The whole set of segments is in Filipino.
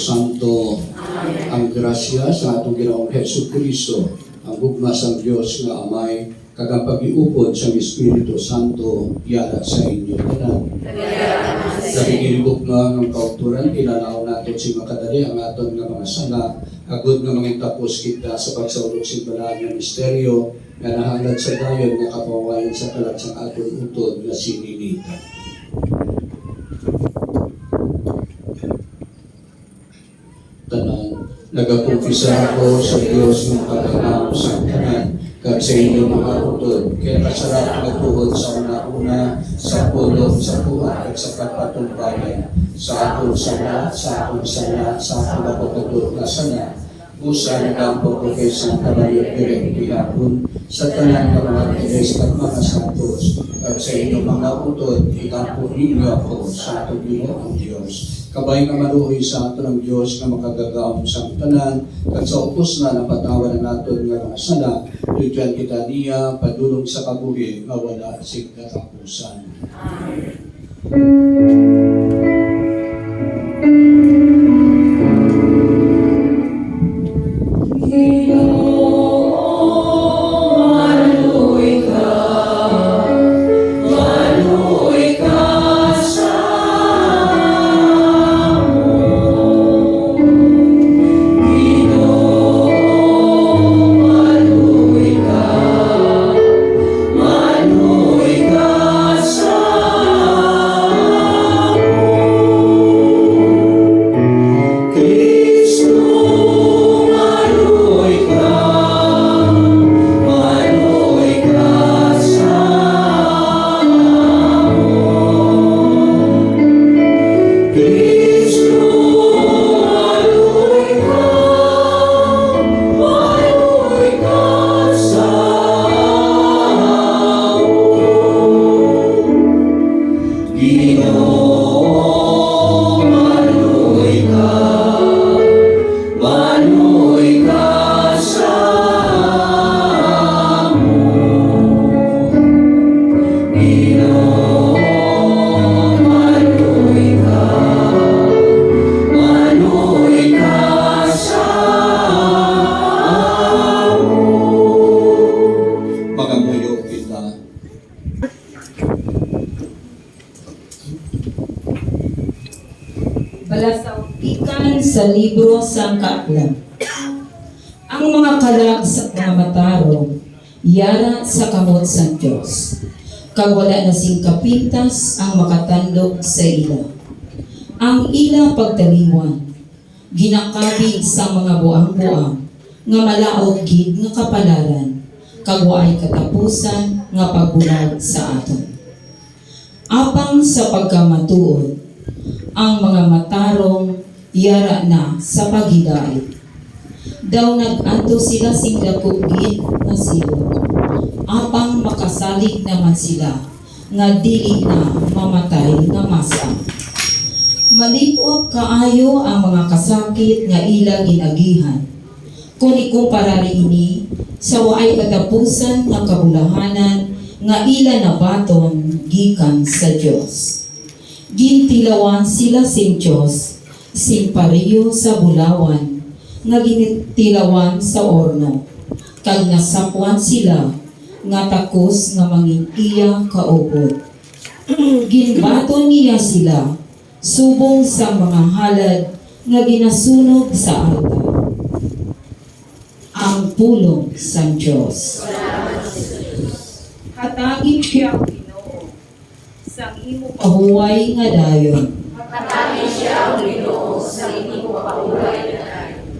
Santo. Amen. Ang grasya sa atong Ginoong Hesukristo, ang gugma sang Dios nga Amay, kag ang pag-iupod sa Espiritu Santo yara sa inyo tanan. Nagigilibok na ng kauturan, kinanaw nato si makadali ang aton nga mga sala, agud nga mga tapos kita sa pagsaulog simbahan ng misteryo, nga nahalad sa dayon nga kapawayan sa kalat sa aton utod nga sininita. Tanan, nagakumpisa ako sa Diyos ng pagkakaw sa tanan, kag sa inyo mga utod, kaya masarap magtuhod sa una-una, sa pulong, sa buhat, at sa pagpatumpayan, sa akong sana, sa akong sana, sa akong napagkatod na sana, busan ang pagkakay sa kalayot direct ihapon, sa tanan ng mga tiris at mga santos, at sa inyo mga utod, ikampo ninyo ako sa atong Ginoong Diyos. Kabay nga maluoy sa ato ng Diyos na makagagaon sa tanan, at sa upos na napatawan na nato nga mga sala, tujuan kita niya, padulong sa kabuhi, nga wala sig katapusan. Balasautikan sa libro sang kaaklan. Ang mga kalag sa mga matarong, yara sa kamot sang Diyos. Kag wala na sing kapintas ang makatandog sa ila. Ang ila pagtaliwan, ginakabig sa mga buang-buang, nga malaog gid nga kapalaran, kag waay katapusan nga pagbulag sa aton. Apang sa pagkamatuod, ang mga matarong yara na sa paghidait. Daw nag-anto sila sing dakugid na sila. Apang makasalig naman sila, nga dili na mamatay nga masa. Malipot kaayo ang mga kasakit nga ila ginagihan. Kung ikumpara ini sa waay katapusan nga kabulahanan nga ila nabaton gikan sa Dios. Gintilawan sila sing Diyos, sing pariyo sa bulawan, nga gintilawan sa orno, kag nasapwan sila, nga takos nga mangin iya kaupod. Ginbaton niya sila, subong sa mga halad, nga ginasunog sa altar. Ang pulong sa Diyos. Hatagin siya sang imo pahuway nga dayon. Matangin siya ang Ginoo sa imo pahuway nga dayon.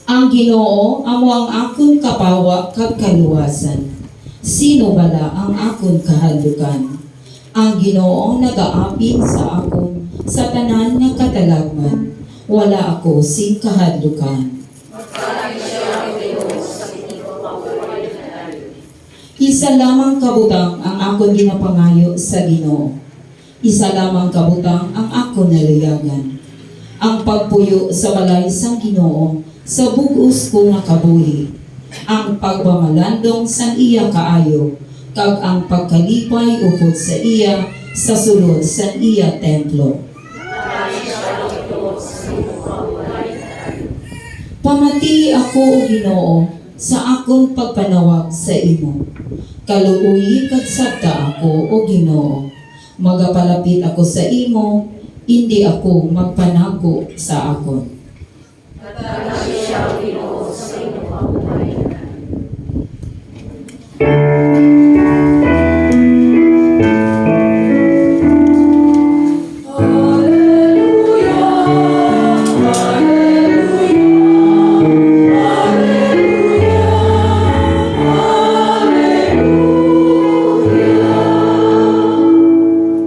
Ang Ginoo amo ang akon kapawa kag kaluwasan. Sino bala ang akon kahalukan? Ang Ginoo nagaapin sa akon sa tanan nga katalagman. Wala ako sing kahadlukan. Matangin siya ang Ginoo sa imo pahuway nga dayon. Isa lamang kabutang ang akon ginapangayo sa Ginoo. Isa lamang kabutang ang akon nalayagan. Ang pagpuyo sa balay sang Ginoo sa bugos ko nga kabuhi. Ang pagmamalandong sa iya kaayo, kag ang pagkalipay upod sa iya sa sulod sa iya templo. Matangin siya ang Ginoo sa imo pahuway Pamati ako, O Ginoo, sa akong pagpanawag sa imo. Kaluoy kag sabta ako, O Ginoo. Magapalapit ako sa imo, hindi ako magpanago sa akon. Pagkanabi siya, O Ginoo, sa inyong kabuhayan.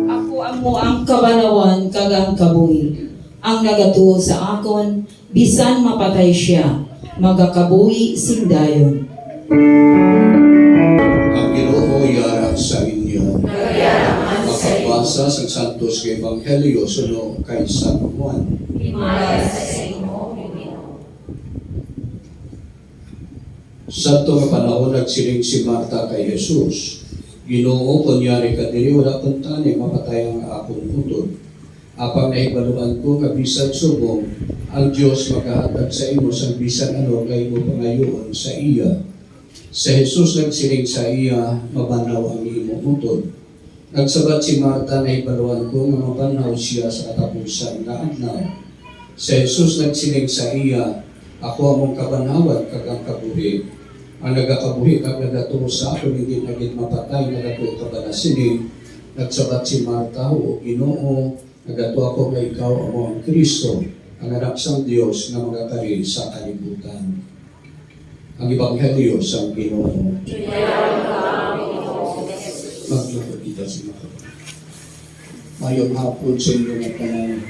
Ako amo ang kabanawan kag ang kabuhi. Ang nagatuo sa akon, bisan mapatay siya, magakabuhi sing dayon. Ang Ginoo yara sa inyo. Nagayaraman sa iyo. Mapabasa sa Santos kay Ebanghelyo suno kay San Juan. Himaya sa imo, O Ginoo. Sa nga panahon nagsiling si Marta kay Jesus. Ginoo, kunyari ka diri, wala kang tani, mapatay ang akong utod. Apang nahibaluan ko, nga bisan subong, ang Diyos maghahatag sa imo sa bisan ano kay mo pangayoon sa iya. Sa Jesus nagsiling sa iya, mabanaw ang imo utod. Nagsabat si Marta, nahibaluan ko, nga mabanaw siya sa katapusan nga adlaw. Sa Jesus nagsiling sa iya, ako among kabanawan kag ang kabuhi. Ang nagakabuhi kag nagatuo sa ako hindi naging mapatay nagatuo ka ba na sini. Nagsabat si Marta, O Ginoo, nagatuo ako nga ikaw amo ang Kristo, ang anak sang Dios nga magakari sa kalibutan. Ang Ebanghelyo sa Ginoo. Nagayaraman ka, O Ginoo, Jesus. Maglukod kita si Marta. Mayong hapon sa inyo nga tanan.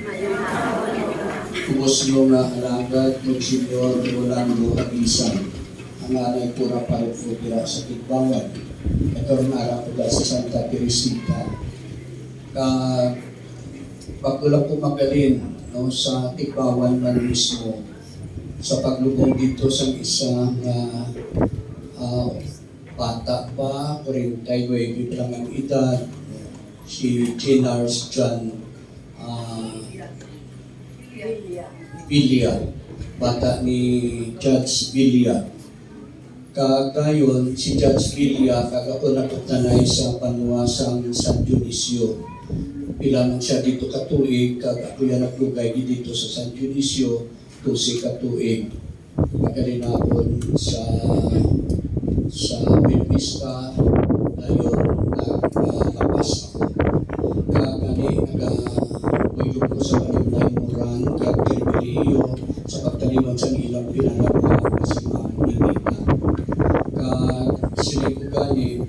Kubos nyo nga alagad ng Senyor wala nyo abisan. Ang anay pura palipudira sa Tigbangan. Nagkaroon na araw ko sa Santa Teresita. Pagkulang ko magaling no, sa Tigbangan man mismo sa paglubong dito sa isang bata pa, 49 lang ang edad, si Jenars John Villar, bata ni Judge Villar. Kagayon, si Judge Villar, kagako nakutanay sa panuwasang San Dionisio. Bilang siya dito katuig, kagako yan naglugay dito sa San Dionisio, 12 katuig. Nagalinapon sa Buenvista, dayon naglapas ako. Kagani, nag-uylog ko sa kanilang murang, kag-Tribiriyo, sa pagtaliwan sa ilang pinanagpa, kasi mga Ninita. Sila ko gani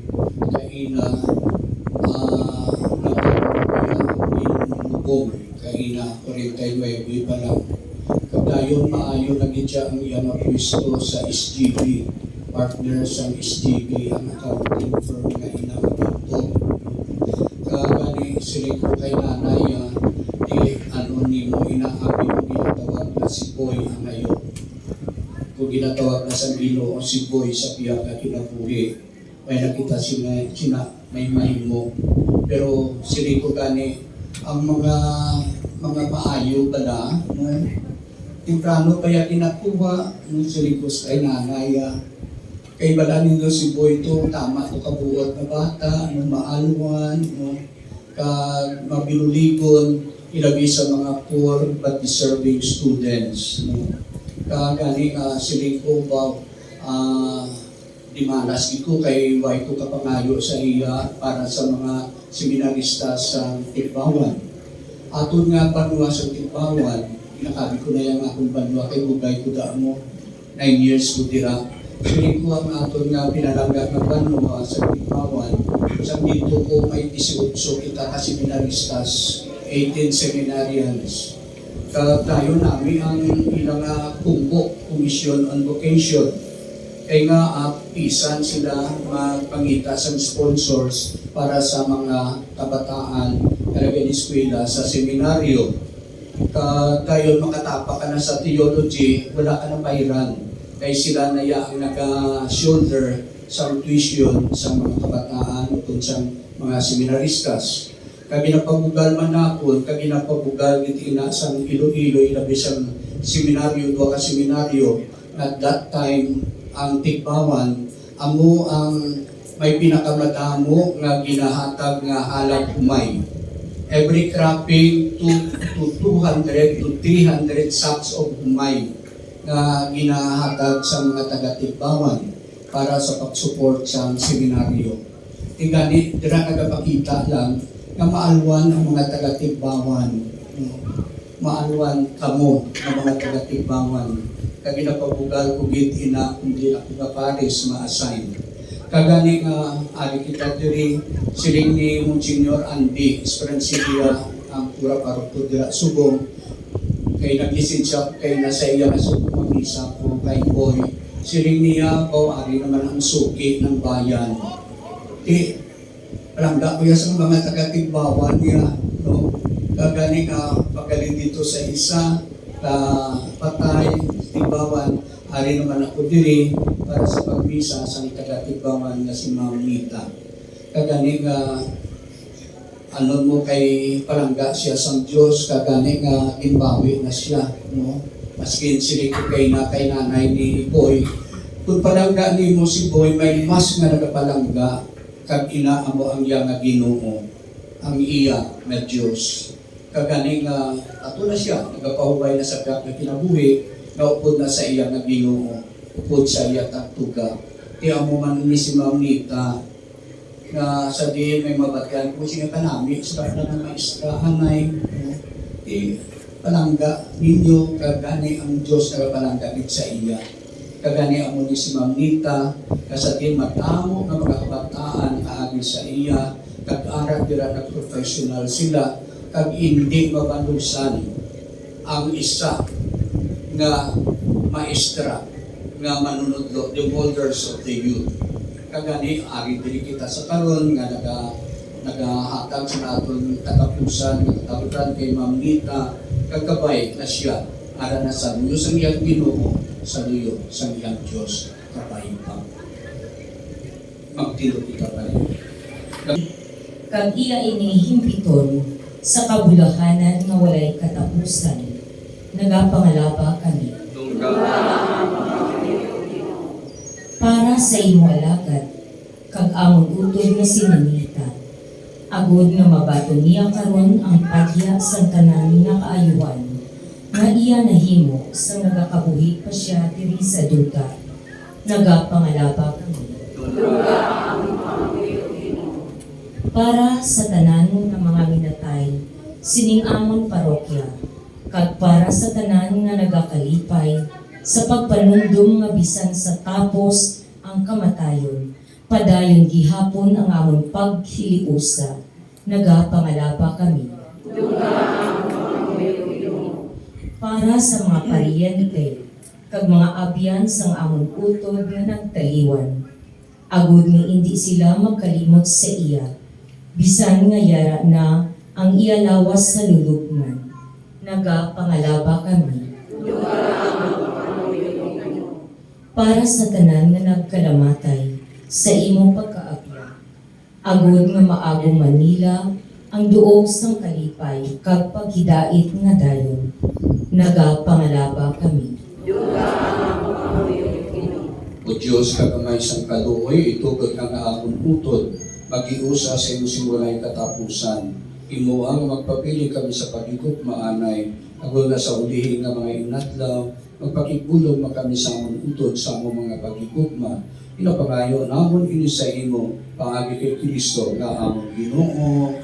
kaina inubong kaina 49 pa lang. Kadayon maayo nagitya ang iyang pwesto sa SGB, partner sa SGB ang accounting firm nga inaabot. Kagani sila ko kay nanay anonimo inaabi mo ginatawag na si Boy ang ngayon. Kung ginatawag na sa Ginoo si Boy sa piyak na kinabuhi, may nakita sina may mahimo. Pero sila ko gani ang mga maayo ba na, no? Temprano kaya kinakuha ng sila ko sa nanay. Kay bala ninyo si Boy to, tama to kabuot na bata, no, maalwan, no, mabilulikon, ilabi sa mga poor but deserving students. No. Kagani siling ko ba dimanas ito kay way ko kapangayo sa iya para sa mga seminarista sa Tigbawan. Aton nga banwa sa Tigbawan, pinakabi ko na yung akong banwa kay Bugay ko mo 9 years ko dira. Siling ko ang aton nga pinalanggat na banwa sa Tigbawan. Sa dito ko may 18 kita ka seminaristas, 18 seminarians. Tayo namin ang ilang kumbok, Commission on Vocation. Kaya nga pisan sila magpangita sa sponsors para sa mga kabataan karagyan eskwela sa seminaryo. Tayo makatapa ka na sa theology, wala ka na bayaran. Kaya sila na ang nag-shoulder sa tuition sa mga kabataan o sa mga seminaristas. Kami napabugal man nakon, kami napabugal iti ina sang Iloilo, ilabi sang seminaryo, dua ka seminaryo, At that time, ang Tigbawan, amo ang may pinakamadamo nga ginahatag nga halag humay. Every cropping to 200 to 300 sacks of humay nga ginahatag sa mga taga-Tigbawan para sa pag-support sa seminaryo. Tigani, dira nagapakita lang na maalwan ang mga taga-Tigbawan. Maalwan kamo ng mga taga-Tigbawan. Kagi napabugal ko gid ina kundi ako nga pares ma-assign. Kagani nga ari kita diri siling ni Monsignor Andy Esperancilla ang pura parokto dira Subong kay naglisensya kay nasa iya nga subong misa ko kay boy siling niya o ari naman ang suki ng bayan. Palangga ko sa mga taga-Tigbawan niya, no? Kagani nga pagaling dito sa isa, patay, Tigbawan, ari naman ako diri para sa pagmisa sa taga-Tigbawan na si Ma'am Nita. Kagani nga, ano mo kay palangga siya sa Diyos, kagani nga imbawi na siya, no? Maskin sili ko kay nanay ni Boy. Kung palangga ni mo si Boy, may mas nga nagapalangga, kag inaamo ang iya nga Ginoo, ang iya na Diyos. Kagani nga ato na siya nagapahuway na sa na kinabuhi, naupod na sa iya nga Ginoo, upod sa iya tagtuga. Kaya mo man ni si Ma'am Nita nga sa di may mabatyan kung siya kanami sa na ng maistrahan ay palangga ninyo kagani ang Diyos nagapalangga din sa iya. Kagani amo ni si Ma'am Nita kasatin matamo nga mga kabataan kaagi sa iya kag-aral dira na professional sila kag hindi mabalusan ang isa nga maestra nga manunodlo the molders of the youth. Kagani ari diri kita sa karon nga nagahatag sa naton katapusan katapusan kay Ma'am Nita kagkabay na siya ara na sa luyo sa iyang Ginoo sa luyo sa iyang Diyos kabay pa. Magtilo kita pa rin. Kag iya inihimpiton sa kabulahanan nga walay katapusan, nagapangalaba kami. Para sa imo alagad, kag amon utod nga sinanita, agod nga mabato niya karon ang pagya sa tanan nga kaayuhan, nga iya nahimo sa nagakabuhi pa siya diri sa duta, nagapangalaba kami. Para sa tanan nga mga minatay, sining amon parokya, kag para sa tanan nga nagakalipay, sa pagpanundong nga bisan sa tapos ang kamatayon, padayon gihapon ang amon paghiliusa, nagapangalaba kami. Para sa mga paryente, kag mga abyan sang amon utod nga nagtaliwan, agud nga hindi sila magkalimot sa iya, bisan nga yara na ang iya lawas sa lulubngan, nagapangalaba kami. Para sa tanan nga nagkalamatay sa imong pagkaabya, agud nga maagong Manila ang duog sang kalipay kag paghidait nga dayon, nagapangalaba kami. O Diyos kagamay sang kaluoy, itugod nga akong utod, magiusa sa imo simulay katapusan. Imo ang magpapili kami sa pagigop maanay, agol na sa ulihin nga mga inatlaw, magpakibulong kami sa amon utod sa among mga pagigugma. Pinapangayo namon ini sa imo pangagi kay Kristo nga among Ginoo.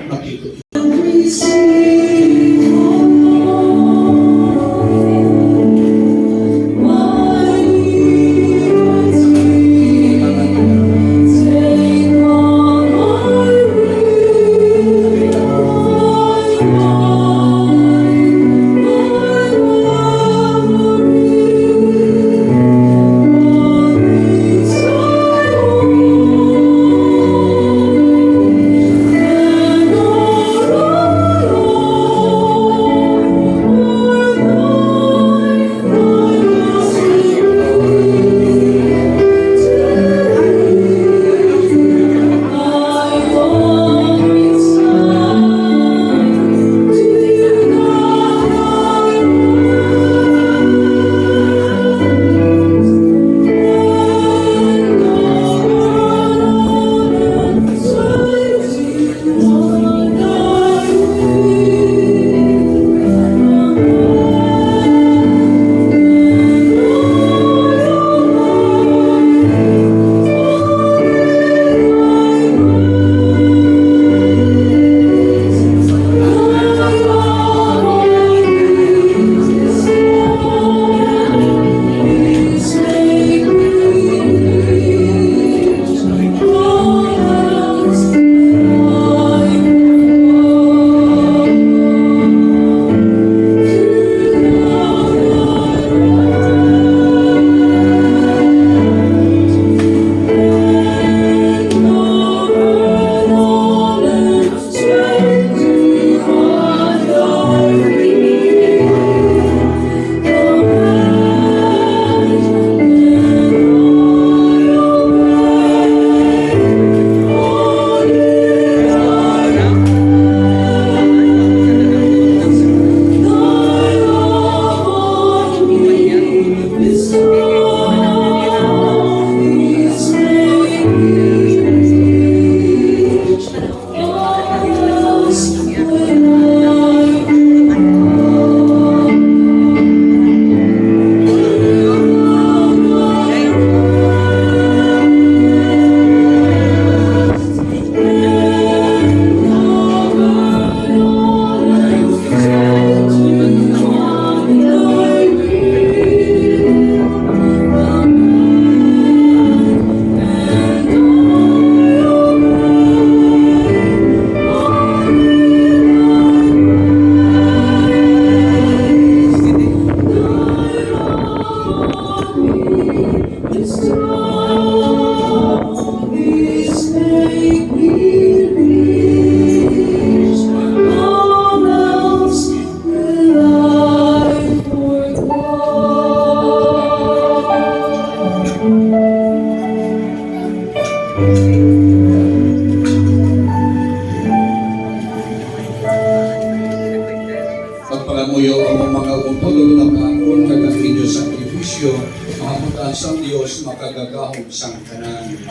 Makikot Pagpalamuyo ang mga untulog na kaon kag ang inyo sakripisyo, mga butan sa Dios makagagahom sang tanan.